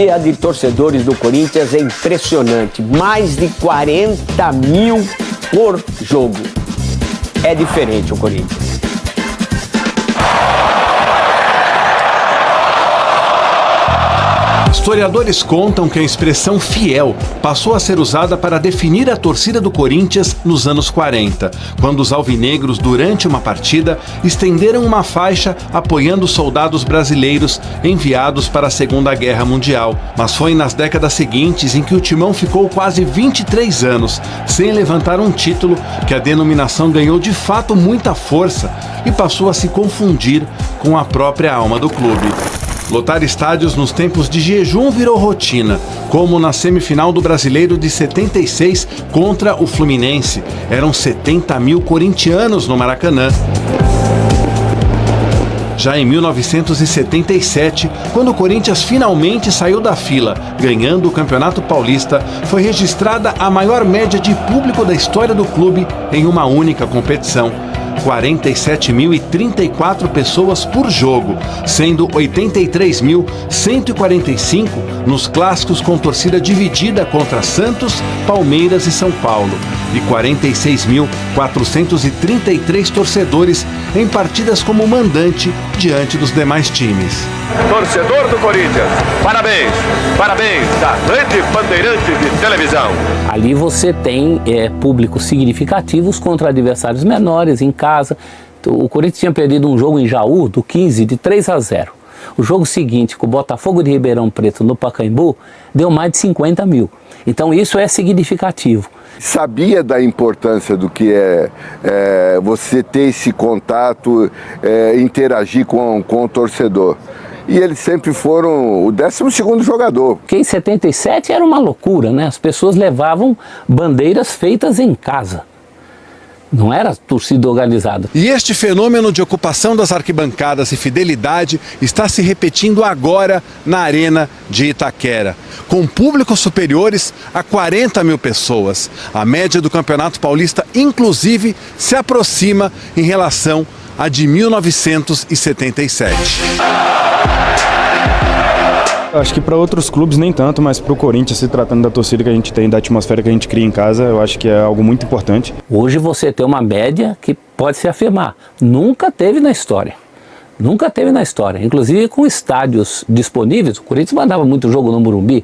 A de torcedores do Corinthians é impressionante, mais de 40 mil por jogo. É diferente o Corinthians. Historiadores contam que a expressão fiel passou a ser usada para definir a torcida do Corinthians nos anos 40, quando os alvinegros, durante uma partida, estenderam uma faixa apoiando soldados brasileiros enviados para a Segunda Guerra Mundial. Mas foi nas décadas seguintes, em que o Timão ficou quase 23 anos sem levantar um título, que a denominação ganhou de fato muita força e passou a se confundir com a própria alma do clube. Lotar estádios nos tempos de jejum virou rotina, como na semifinal do Brasileiro de 76 contra o Fluminense. Eram 70 mil corintianos no Maracanã. Já em 1977, quando o Corinthians finalmente saiu da fila, ganhando o Campeonato Paulista, foi registrada a maior média de público da história do clube em uma única competição. 47.034 pessoas por jogo, sendo 83.145 nos clássicos com torcida dividida contra Santos, Palmeiras e São Paulo, e 46.433 torcedores em partidas como mandante diante dos demais times. Torcedor do Corinthians, parabéns, parabéns da Rede Bandeirantes de televisão. Ali você tem públicos significativos contra adversários menores em casa. O Corinthians tinha perdido um jogo em Jaú, do 15, de 3-0. O jogo seguinte, com o Botafogo de Ribeirão Preto no Pacaembu, deu mais de 50 mil. Então isso é significativo. Sabia da importância do que é você ter esse contato, interagir com o torcedor. E eles sempre foram o 12º jogador. Porque em 77 era uma loucura, né? As pessoas levavam bandeiras feitas em casa. Não era torcida organizada. E este fenômeno de ocupação das arquibancadas e fidelidade está se repetindo agora na Arena de Itaquera, com públicos superiores a 40 mil pessoas. A média do Campeonato Paulista, inclusive, se aproxima em relação à de 1977. Eu acho que para outros clubes nem tanto, mas para o Corinthians, se tratando da torcida que a gente tem, da atmosfera que a gente cria em casa, eu acho que é algo muito importante. Hoje você tem uma média que pode se afirmar, nunca teve na história. Nunca teve na história. Inclusive com estádios disponíveis, o Corinthians mandava muito jogo no Morumbi.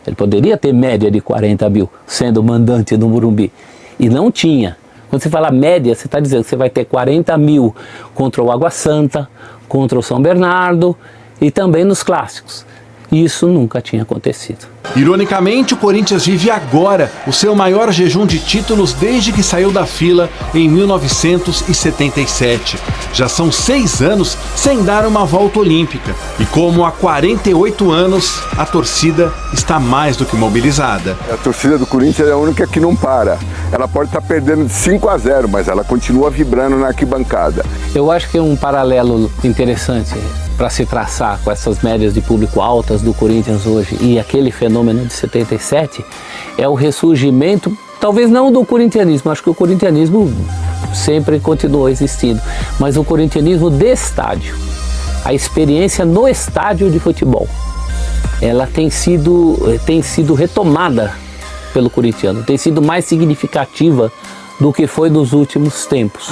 Ele poderia ter média de 40 mil, sendo mandante no Morumbi. E não tinha. Quando você fala média, você está dizendo que você vai ter 40 mil contra o Água Santa, contra o São Bernardo e também nos clássicos. Isso nunca tinha acontecido. Ironicamente, o Corinthians vive agora o seu maior jejum de títulos desde que saiu da fila em 1977. Já são 6 anos sem dar uma volta olímpica. E como há 48 anos, a torcida está mais do que mobilizada. A torcida do Corinthians é a única que não para. Ela pode estar perdendo de 5-0, mas ela continua vibrando na arquibancada. Eu acho que é um paralelo interessante para se traçar com essas médias de público altas do Corinthians hoje e aquele fenômeno de 77, é o ressurgimento, talvez não do corintianismo, acho que o corintianismo sempre continuou existindo, mas o corintianismo de estádio, a experiência no estádio de futebol, ela tem sido retomada pelo corintiano, tem sido mais significativa do que foi nos últimos tempos.